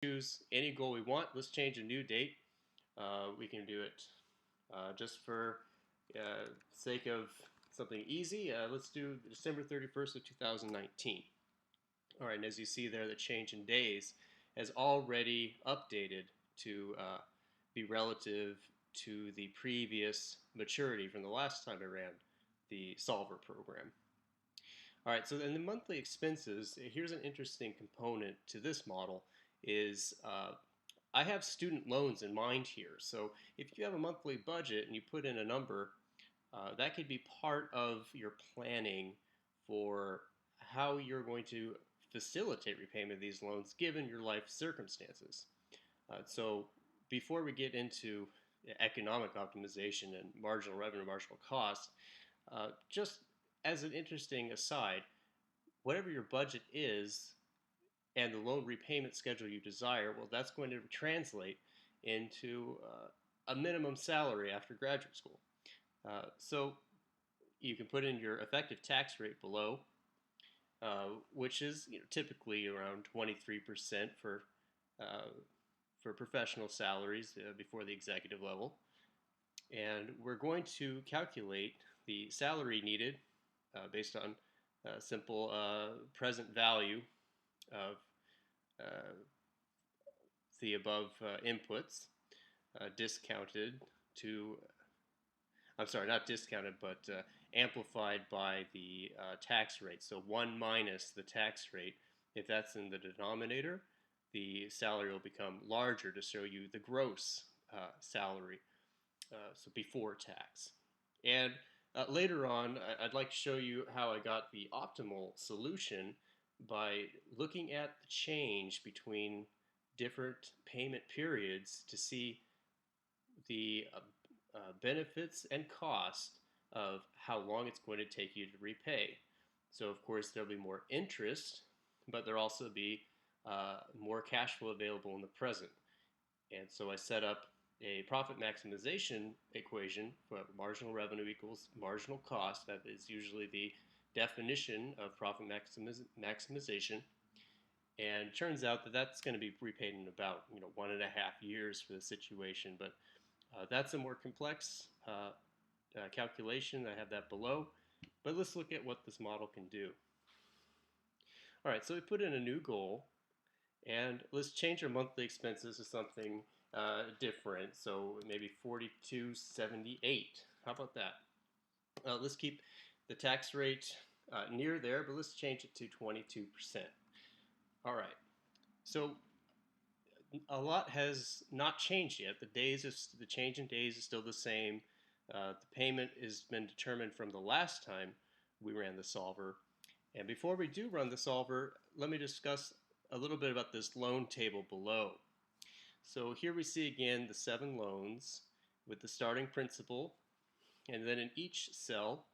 choose any goal we want. Let's change a new date. We can do it just for sake of something easy. Let's do December 31st of 2019. All right, and as you see there, the change in days has already updated to be relative to the previous maturity from the last time I ran the solver program. All right, so in the monthly expenses, here's an interesting component to this model is I have student loans in mind here. So if you have a monthly budget and you put in a number, that could be part of your planning for how you're going to facilitate repayment of these loans given your life circumstances. So before we get into economic optimization and marginal revenue, marginal cost, just as an interesting aside, whatever your budget is and the loan repayment schedule you desire, well, that's going to translate into a minimum salary after graduate school. So you can put in your effective tax rate below, which is typically around 23% for professional salaries before the executive level. And we're going to calculate the salary needed based on simple present value of the above inputs discounted to, I'm sorry, not discounted, but amplified by the tax rate. So 1 minus the tax rate. If that's in the denominator, the salary will become larger to show you the gross salary, so before tax. And later on, I'd like to show you how I got the optimal solution by looking at the change between different payment periods to see the benefits and cost of how long it's going to take you to repay. So of course there'll be more interest, but there'll also be more cash flow available in the present. And so I set up a profit maximization equation for marginal revenue equals marginal cost. That is usually the definition of profit maximization. And it turns out that that's going to be repaid in about 1.5 years for the situation. But that's a more complex calculation. I have that below. But let's look at what this model can do. All right, so we put in a new goal, and let's change our monthly expenses to something different. So maybe 4278. How about that? Let's keep the tax rate near there, but let's change it to 22%. All right. So a lot has not changed yet. The change in days is still the same. The payment has been determined from the last time we ran the solver. And before we do run the solver, let me discuss a little bit about this loan table below. So here we see again the 7 loans with the starting principal, and then in each cell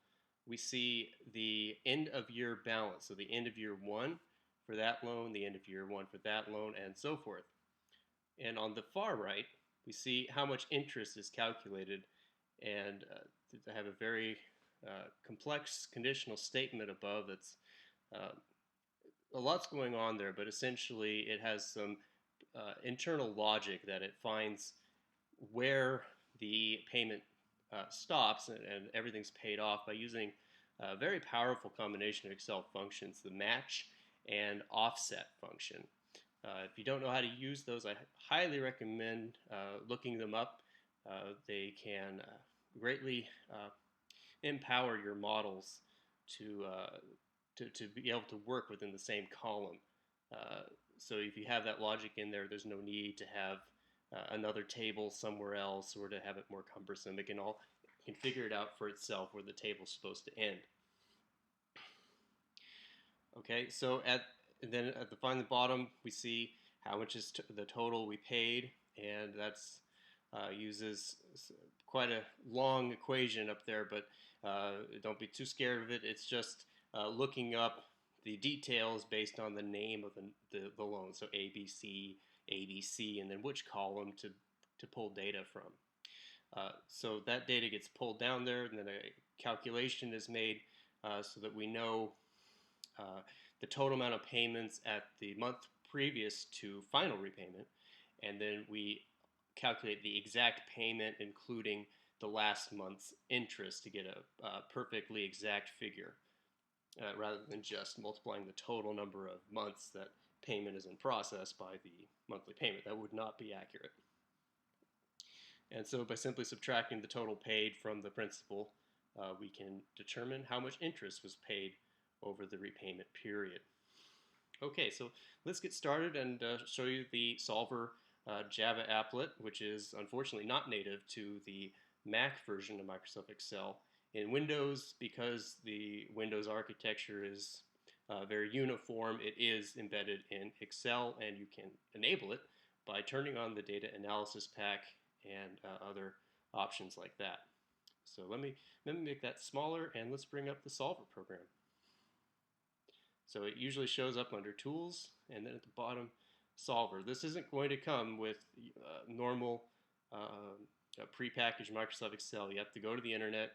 we see the end of year balance. So the end of year 1 for that loan, the end of year 1 for that loan, and so forth. And on the far right, we see how much interest is calculated, and I have a very complex conditional statement above that's a lot's going on there, but essentially it has some internal logic that it finds where the payment stops and everything's paid off by using a very powerful combination of Excel functions, the match and offset function. If you don't know how to use those, I highly recommend looking them up. They can greatly empower your models to be able to work within the same column. So if you have that logic in there, there's no need to have another table somewhere else or to have it more cumbersome. It can figure it out for itself where the table's supposed to end. Okay, so then at the final bottom, we see how much is the total we paid, and that's uses quite a long equation up there, but don't be too scared of it. It's just looking up the details based on the name of the loan. So ABC, ABC, and then which column to pull data from. So that data gets pulled down there, and then a calculation is made so that we know the total amount of payments at the month previous to final repayment, and then we calculate the exact payment, including the last month's interest, to get a perfectly exact figure, rather than just multiplying the total number of months that payment is in process by the monthly payment. That would not be accurate. And so by simply subtracting the total paid from the principal, we can determine how much interest was paid over the repayment period. Okay, so let's get started and show you the solver Java applet, which is unfortunately not native to the Mac version of Microsoft Excel. In Windows, because the Windows architecture is very uniform, it is embedded in Excel, and you can enable it by turning on the data analysis pack and other options like that. So let me make that smaller, and let's bring up the solver program. So it usually shows up under Tools, and then at the bottom, Solver. This isn't going to come with normal prepackaged Microsoft Excel. You have to go to the internet,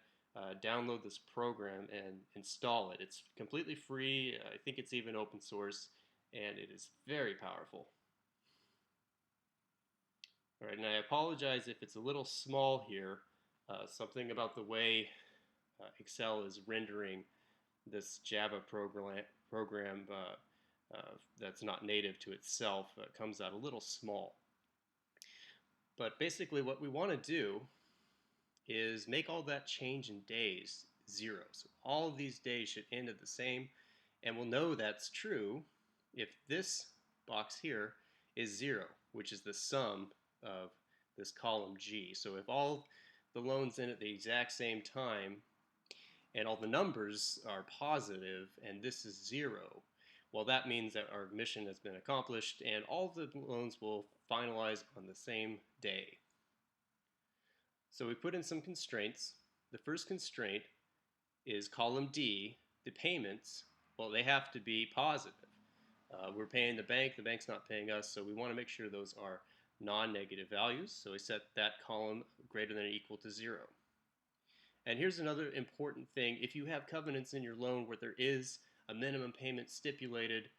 download this program, and install it. It's completely free. I think it's even open source, and it is very powerful. All right, and I apologize if it's a little small here. Something about the way Excel is rendering this Java program that's not native to itself comes out a little small. But basically what we want to do is make all that change in days 0. So all of these days should end at the same, and we'll know that's true if this box here is 0, which is the sum of this column G. So if all the loans end at the exact same time and all the numbers are positive and this is 0, well, that means that our mission has been accomplished and all the loans will finalize on the same day. So we put in some constraints. The first constraint is column D, the payments, well, they have to be positive. We're paying the bank's not paying us, so we want to make sure those are non-negative values. So we set that column greater than or equal to 0. And here's another important thing. If you have covenants in your loan where there is a minimum payment stipulated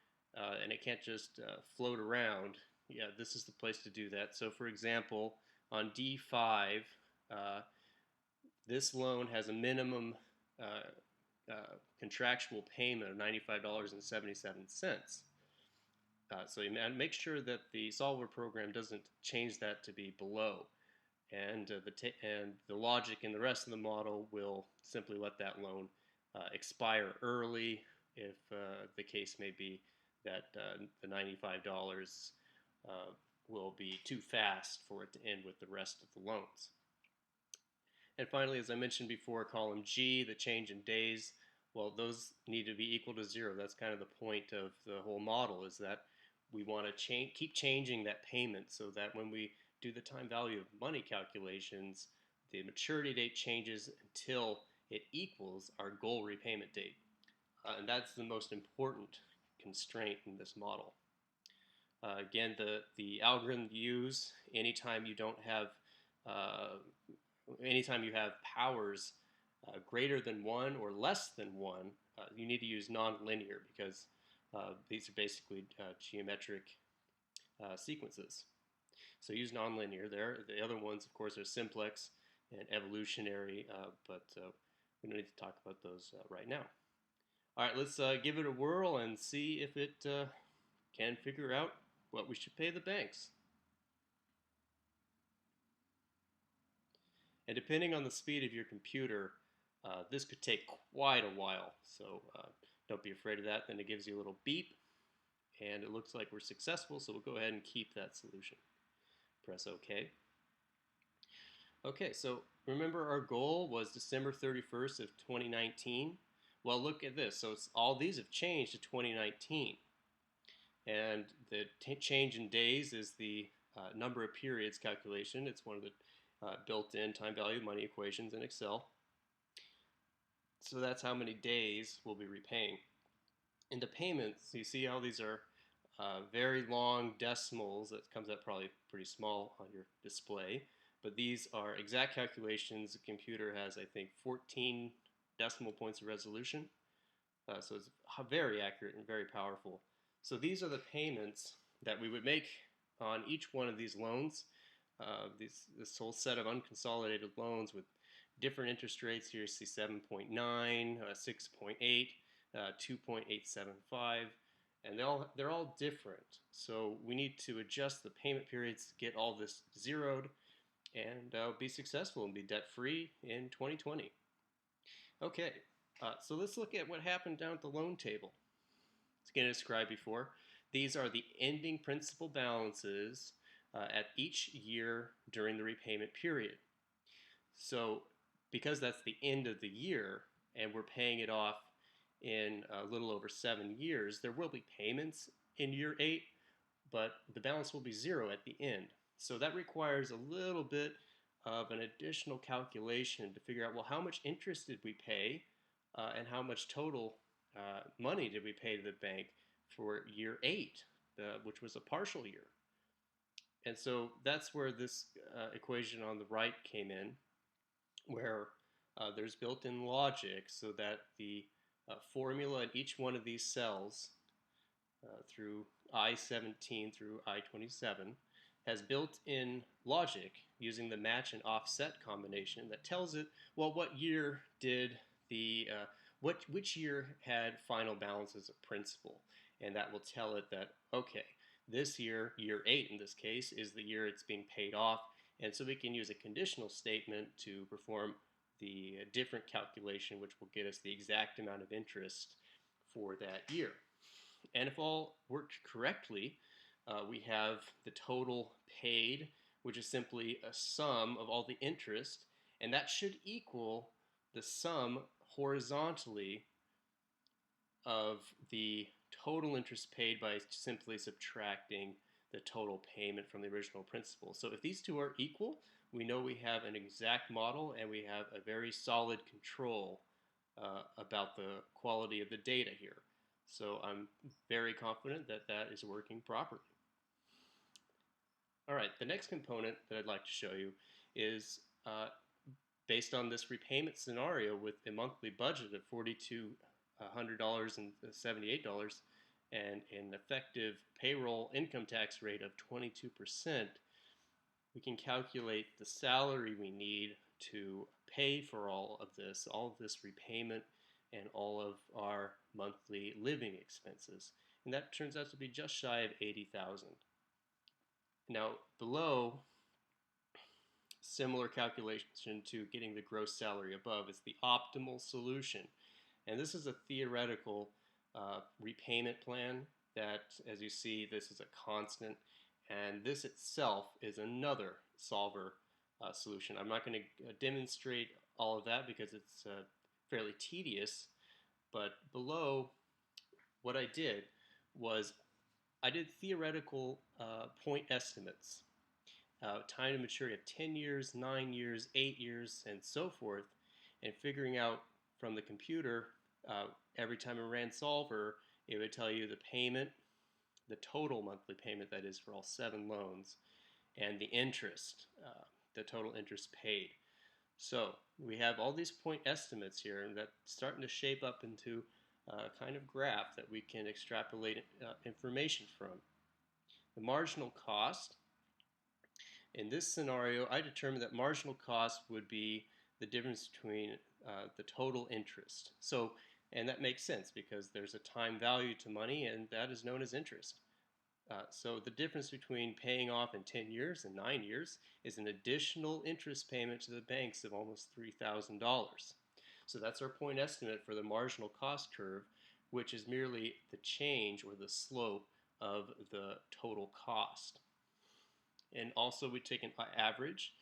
and it can't just float around, yeah, this is the place to do that. So for example, on D5, this loan has a minimum contractual payment of $95.77. So you make sure that the solver program doesn't change that to be below. And the logic in the rest of the model will simply let that loan expire early if the case may be that the $95 will be too fast for it to end with the rest of the loans. And finally, as I mentioned before, column G, the change in days, well, those need to be equal to 0. That's kind of the point of the whole model, is that we want to keep changing that payment so that when we do the time value of money calculations, the maturity date changes until it equals our goal repayment date. And that's the most important constraint in this model. Again, the algorithm you use anytime you don't have, anytime you have powers greater than 1 or less than 1, you need to use nonlinear because these are basically geometric sequences. So use nonlinear there. The other ones, of course, are simplex and evolutionary, but we don't need to talk about those right now. All right, let's give it a whirl and see if it can figure out what we should pay the banks. And depending on the speed of your computer, this could take quite a while. So don't be afraid of that. Then it gives you a little beep, and it looks like we're successful, so we'll go ahead and keep that solution. Press OK. Okay, so remember our goal was December 31st of 2019. Well, look at this. So all these have changed to 2019. And the change in days is the number of periods calculation. It's one of the built-in time value of money equations in Excel. So that's how many days we'll be repaying. In the payments, you see how these are very long decimals. That comes out probably pretty small on your display. But these are exact calculations. The computer has, I think, 14 decimal points of resolution. So it's very accurate and very powerful. So these are the payments that we would make on each one of these loans, this whole set of unconsolidated loans with different interest rates. Here you see 7.9, 6.8, 2.875, and they're all different. So we need to adjust the payment periods, get all this zeroed, and be successful and be debt-free in 2020. Okay, so let's look at what happened down at the loan table. As again described before, these are the ending principal balances at each year during the repayment period. So because that's the end of the year and we're paying it off in a little over 7 years, there will be payments in year 8, but the balance will be 0 at the end. So that requires a little bit of an additional calculation to figure out, well, how much interest did we pay and how much total money did we pay to the bank for year 8, which was a partial year. And so that's where this equation on the right came in, where there's built-in logic so that the formula in each one of these cells through I-17 through I-27 has built-in logic using the match and offset combination that tells it, well, what year did the which year had final balances of principal, and that will tell it that, okay, this year, year 8 in this case, is the year it's being paid off, and so we can use a conditional statement to perform the different calculation, which will get us the exact amount of interest for that year. And if all worked correctly, we have the total paid, which is simply a sum of all the interest, and that should equal the sum horizontally of the total interest paid by simply subtracting the total payment from the original principal. So if these two are equal, we know we have an exact model and we have a very solid control about the quality of the data here. So I'm very confident that that is working properly. All right, the next component that I'd like to show you is based on this repayment scenario with a monthly budget of $4,200 and $78 and an effective payroll income tax rate of 22%, we can calculate the salary we need to pay for all of this repayment and all of our monthly living expenses. And that turns out to be just shy of $80,000. Now, below, similar calculation to getting the gross salary above is the optimal solution. And this is a theoretical repayment plan that, as you see, this is a constant, and this itself is another solver solution. I'm not going to demonstrate all of that because it's fairly tedious, but below, what I did was I did theoretical point estimates, time to maturity of 10 years, 9 years, 8 years, and so forth, and figuring out from the computer every time I ran solver, it would tell you the payment, the total monthly payment that is for all 7 loans, and the interest, the total interest paid. So we have all these point estimates here, and that's starting to shape up into a kind of graph that we can extrapolate information from. The marginal cost, in this scenario, I determined that marginal cost would be the difference between the total interest. So, and that makes sense because there's a time value to money, and that is known as interest. So the difference between paying off in 10 years and 9 years is an additional interest payment to the banks of almost $3,000. So that's our point estimate for the marginal cost curve, which is merely the change or the slope of the total cost. And also we take an average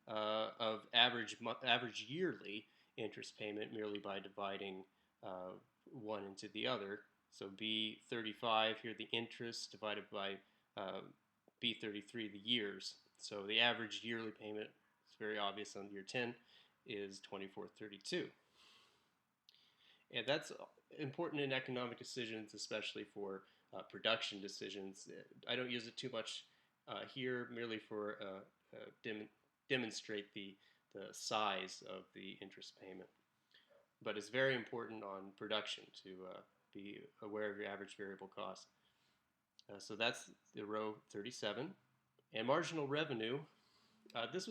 of average yearly interest payment merely by dividing one into the other. So B35 here, the interest, divided by B33, the years. So the average yearly payment, it's very obvious on year 10, is $24.32. And that's important in economic decisions, especially for production decisions. I don't use it too much here, merely for demonstrate the size of the interest payment. But it's very important on production to be aware of your average variable cost. So that's the row 37. And marginal revenue, this was